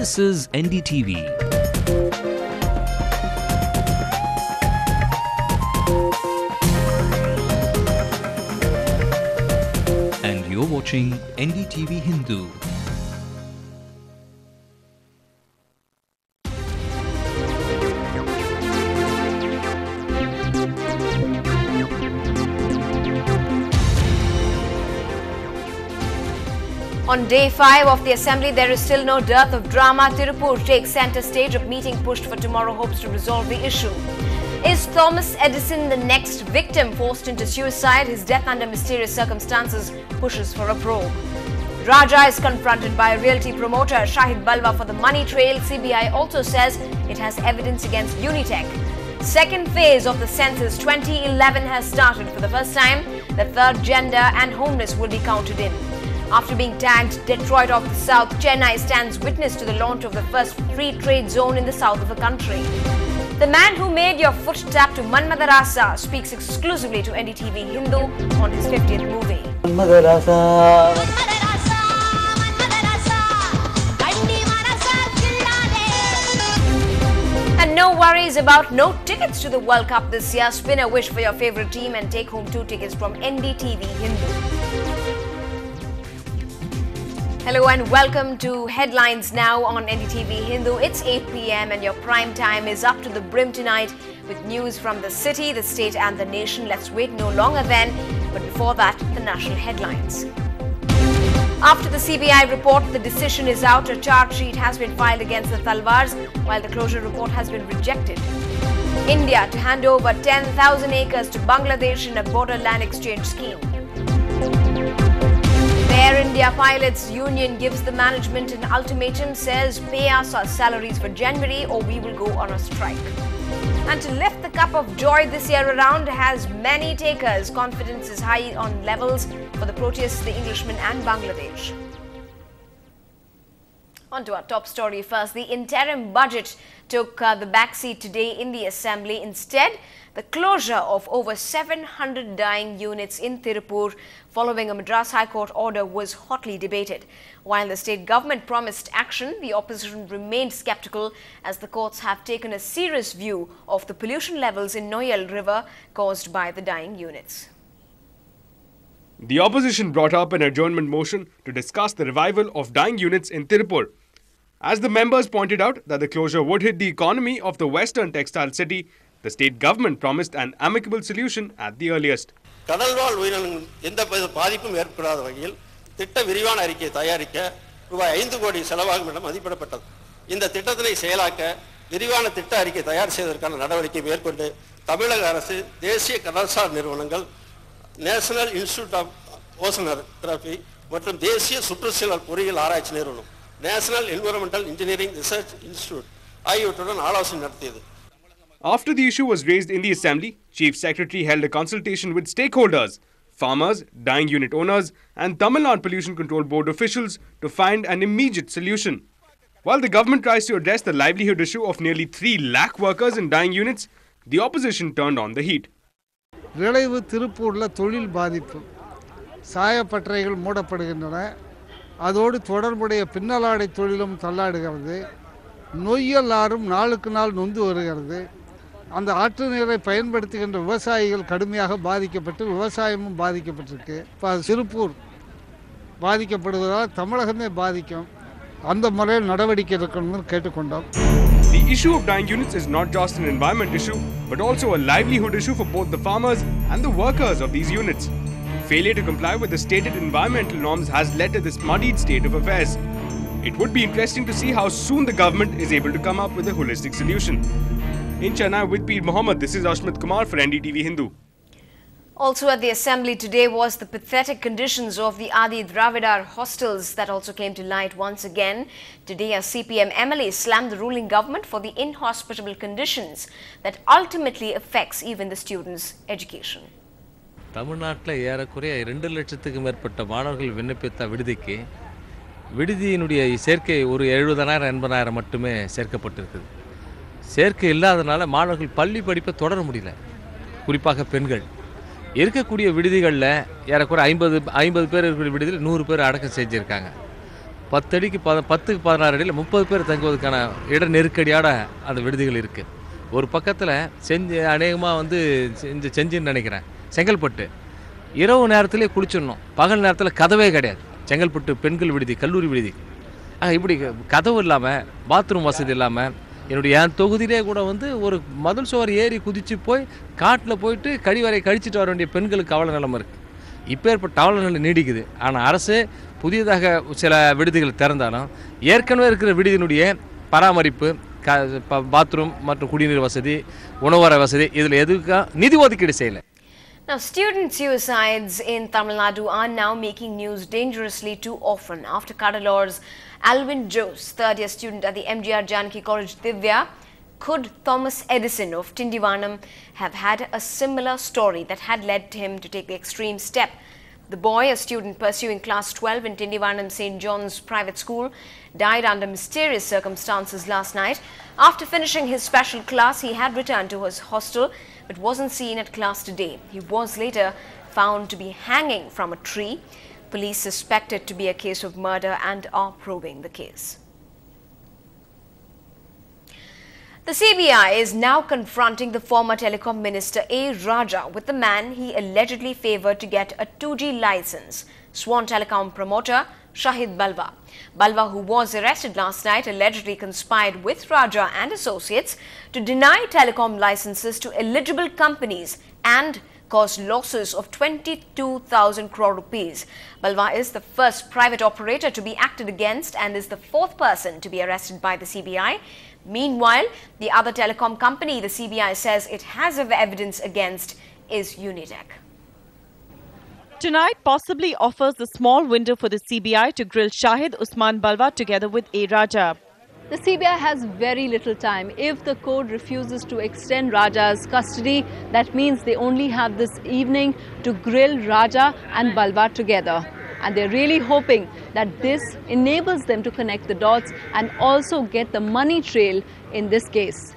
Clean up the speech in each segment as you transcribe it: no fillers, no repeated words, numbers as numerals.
This is NDTV. And you're watching NDTV Hindu. On day 5 of the assembly, there is still no dearth of drama. Tirupur takes centre stage of meeting pushed for tomorrow hopes to resolve the issue. Is Thomas Edison the next victim forced into suicide? His death under mysterious circumstances pushes for a probe. Raja is confronted by a realty promoter, Shahid Balwa, for the money trail. CBI also says it has evidence against Unitech. Second phase of the census 2011 has started. For the first time, the third gender and homeless will be counted in. After being tagged Detroit of the South, Chennai stands witness to the launch of the first free trade zone in the south of the country. The man who made your foot tap to Manmadarasa speaks exclusively to NDTV Hindu on his 50th movie. And no worries about no tickets to the World Cup this year. Spin a wish for your favorite team and take home 2 tickets from NDTV Hindu. Hello and welcome to Headlines Now on NDTV Hindu. It's 8 p.m. and your prime time is up to the brim tonight with news from the city, the state and the nation. Let's wait no longer then, but before that, the national headlines. After the CBI report, the decision is out. A charge sheet has been filed against the Talwars, while the closure report has been rejected. India to hand over 10,000 acres to Bangladesh in a border land exchange scheme. Air India Pilots Union gives the management an ultimatum, says pay us our salaries for January or we will go on a strike. And to lift the cup of joy this year around has many takers. Confidence is high on levels for the Proteus, the Englishman and Bangladesh. On to our top story first. The interim budget took the backseat today in the assembly. Instead, the closure of over 700 dying units in Tirupur following a Madras High Court order was hotly debated. While the state government promised action, the opposition remained sceptical as the courts have taken a serious view of the pollution levels in Noyal River caused by the dying units. The opposition brought up an adjournment motion to discuss the revival of dying units in Tirupur. As the members pointed out that the closure would hit the economy of the western textile city, the state government promised an amicable solution at the earliest. கடல்வாழ் உயிரினங்கள் எந்த பாதிப்பும் ஏற்படாத வகையில் திட்ட விரிவான அறிக்கை தயாரிக்க ரூபாய் 5 கோடி செலவாகும் என மதிப்பிடப்பட்டது. இந்த திட்டத்தினை செயலாக்க விரிவான திட்ட அறிக்கை தயார் செய்வதற்கான நடவடிக்கை மேற்கொண்டு தமிழக அரசு தேசிய கடல்சார் நிறுவனங்கள் நேஷனல் இன்ஸ்டிடியூட் ஆஃப் ஓசனோகிராஃபி மற்றும் தேசிய சுற்றுச்சூழல் பொறியியல் ஆராய்ச்சி நிறுவனம் national environmental engineering research institute ஆகியவற்றுடன் ஆலோசனை நடத்தியது. After the issue was raised in the assembly, Chief Secretary held a consultation with stakeholders, farmers, dying unit owners and Tamil Nadu Pollution Control Board officials to find an immediate solution. While the government tries to address the livelihood issue of nearly 3 lakh workers in dying units, the opposition turned on the heat. விளைவு திருப்பூரில் தொழில் பாதிப்பு சாயப்பட்டறைகள் மூடப்படுகின்றன. அதோடு தொடர்புடைய பின்னலாடை தொழிலும் தள்ளாடுகிறது. நொய்யல் ஆறும் நாளுக்கு நாள் நொந்து வருகிறது. அந்த ஆற்று நீரை பயன்படுத்துகின்ற விவசாயிகள் கடுமையாக பாதிக்கப்பட்டு விவசாயமும் பாதிக்கப்பட்டிருக்கு. இப்போ திருப்பூர் பாதிக்கப்படுவதால் தமிழகமே பாதிக்கும். அந்த முறையில் நடவடிக்கை எடுக்கணும்னு கேட்டுக்கொண்டோம். The issue of dying units is not just an environment issue, but also a livelihood issue for both the farmers and the workers of these units. Failure to comply with the stated environmental norms has led to this muddied state of affairs. It would be interesting to see how soon the government is able to come up with a holistic solution. In Chennai with Peer Mohammed, this is Ashmit Kumar for NDTV Hindu. Also at the assembly today was the pathetic conditions of the Adi Dravidar hostels that also came to light once again. Today a CPM MLA slammed the ruling government for the inhospitable conditions that ultimately affects even the students' education. தமிழ்நாட்டில் ஏறக்குறைய 2 லட்சத்துக்கு மேற்பட்ட மாணவர்கள் விண்ணப்பித்த விடுதிக்கு விடுதியினுடைய சேர்க்கை ஒரு 70,000 80,000 மட்டுமே சேர்க்கப்பட்டிருக்குது. சேர்க்கை இல்லாதனால மாணவர்கள் பள்ளி படிப்பை தொடர முடியல. குறிப்பாக பெண்கள் இருக்கக்கூடிய விடுதிகளில் ஏறக்குறைய 50 பேர் இருக்கிற விடுதியில் 100 பேர் அடக்கம் செஞ்சுருக்காங்க. 10 அடிக்கு 10க்கு 16 அடியில் 30 பேர் தங்குவதற்கான இட நெருக்கடியோட அந்த விடுதிகள் இருக்குது. ஒரு பக்கத்தில் அநேகமாக வந்து செஞ்சுன்னு நினைக்கிறேன் செங்கல்பட்டு இரவு நேரத்திலே குளிச்சிடணும், பகல் நேரத்தில் கதவே கிடையாது. செங்கல்பட்டு பெண்கள் விடுதி, கல்லூரி விடுதி, இப்படி கதவு இல்லாமல், பாத்ரூம் வசதி இல்லாமல், என் தொகுதியிலே கூட வந்து ஒரு மதில் சுவர் ஏறி குதித்து போய் காட்டில் போயிட்டு கழிவறை கழிச்சிட்டு வர வேண்டிய பெண்களுக்கு அவல நிலைமை இருக்குது. இப்போ ஏற்பட்ட அவல நிலை நீடிக்குது. ஆனால் அரசு புதியதாக சில விடுதிகள் திறந்தாலும் ஏற்கனவே இருக்கிற விடுதியினுடைய பராமரிப்பு, பாத்ரூம் மற்றும் குடிநீர் வசதி, உணவறை வசதி இதில் எதுக்காக நிதி ஒதுக்கீடு செய்யலை. Now, student suicides in Tamil Nadu are now making news dangerously too often after Cuddalore's Alvin Jose, third-year student at the MGR Janaki College, Divya. Could Thomas Edison of Tindivanam have had a similar story that had led him to take the extreme step? The boy, a student pursuing class 12 in Tindivanam St. John's private school, died under mysterious circumstances last night. After finishing his special class, he had returned to his hostel but wasn't seen at class today. He was later found to be hanging from a tree. Police suspect it to be a case of murder and are probing the case. The CBI is now confronting the former telecom minister A. Raja with the man he allegedly favoured to get a 2G license, Swan Telecom promoter Shahid Balwa. Balwa, who was arrested last night, allegedly conspired with Raja and associates to deny telecom licenses to eligible companies and caused losses of 22,000 crore rupees. Balwa is the first private operator to be acted against and is the fourth person to be arrested by the CBI. Meanwhile, the other telecom company the CBI says it has evidence against is Unitech. Tonight possibly offers a small window for the CBI to grill Shahid Usman Balwa together with A. Raja. The CBI has very little time. If the court refuses to extend Raja's custody, that means they only have this evening to grill Raja and Balwa together. And they're really hoping that this enables them to connect the dots and also get the money trail in this case.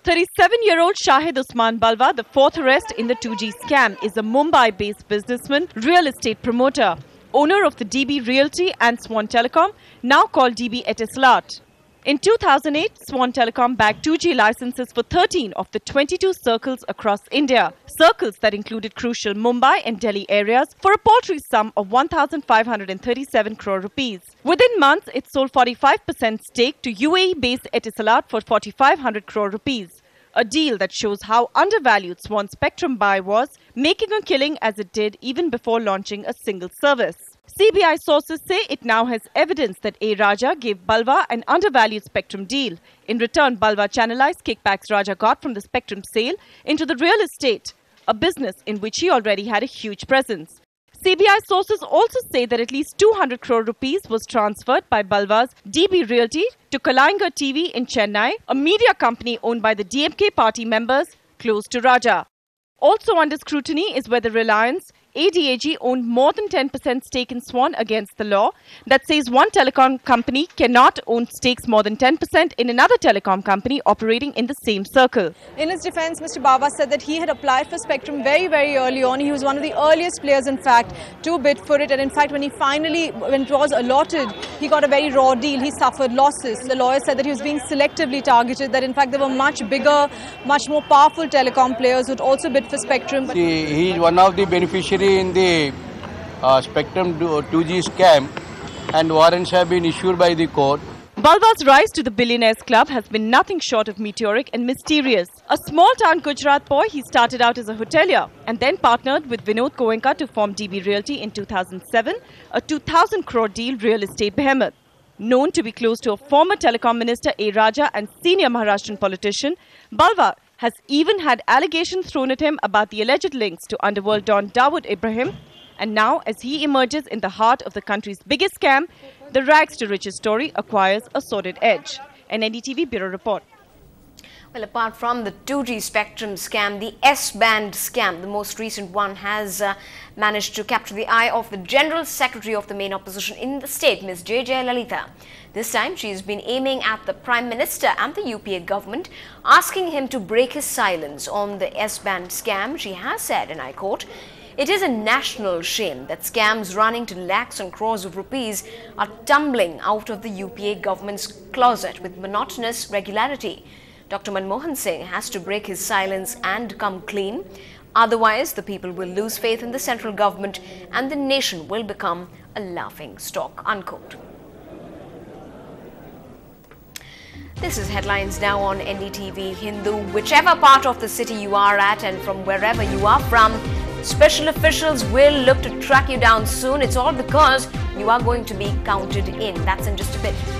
37-year-old Shahid Usman Balwa, the fourth arrest in the 2G scam, is a Mumbai-based businessman, real estate promoter, owner of the DB Realty and Swan Telecom, now called DB Etisalat. In 2008, Swan Telecom bagged 2G licenses for 13 of the 22 circles across India, circles that included crucial Mumbai and Delhi areas, for a paltry sum of 1,537 crore rupees. Within months, it sold 45% stake to UAE-based Etisalat for 4,500 crore rupees. A deal that shows how undervalued Swan Spectrum buy was, making a killing as it did even before launching a single service. CBI sources say it now has evidence that A. Raja gave Balwa an undervalued spectrum deal. In return, Balwa channelized kickbacks Raja got from the spectrum sale into the real estate, a business in which he already had a huge presence. CBI sources also say that at least 200 crore rupees was transferred by Balwa's DB Realty to Kalaingar TV in Chennai, a media company owned by the DMK party members close to Raja. Also under scrutiny is whether Reliance ADAG owned more than 10% stake in Swan against the law that says one telecom company cannot own stakes more than 10% in another telecom company operating in the same circle. In his defense, Mr. Balwa said that he had applied for spectrum very, very early on. He was one of the earliest players, in fact, to bid for it. And in fact, when it was allotted, he got a very raw deal. He suffered losses. The lawyer said that he was being selectively targeted, that in fact there were much bigger, much more powerful telecom players who would also bid for spectrum. He is one of the beneficiaries in the Spectrum 2G scam, and warrants have been issued by the court. Balwa's rise to the billionaires club has been nothing short of meteoric and mysterious. A small-town Gujarat boy, he started out as a hotelier and then partnered with Vinod Goenka to form DB Realty in 2007, a 2,000 crore deal real estate behemoth. Known to be close to a former telecom minister A. Raja and senior Maharashtrian politician, Balwa has even had allegations thrown at him about the alleged links to underworld don Dawood Ibrahim. And now, as he emerges in the heart of the country's biggest scam, the rags to riches story acquires a sordid edge. An NDTV Bureau Report. Well, apart from the 2G spectrum scam, the S-band scam, the most recent one, has managed to capture the eye of the General Secretary of the main opposition in the state, Ms. J. Jayalalitha. This time, she's been aiming at the Prime Minister and the UPA government, asking him to break his silence on the S-band scam. She has said, and I quote, It is a national shame that scams running to lakhs and crores of rupees are tumbling out of the UPA government's closet with monotonous regularity. Dr. Manmohan Singh has to break his silence and come clean. Otherwise, the people will lose faith in the central government and the nation will become a laughing stock, unquote. This is headlines now on NDTV Hindu. Whichever part of the city you are at and from wherever you are from, special officials will look to track you down soon. It's all because you are going to be counted in. That's in just a bit.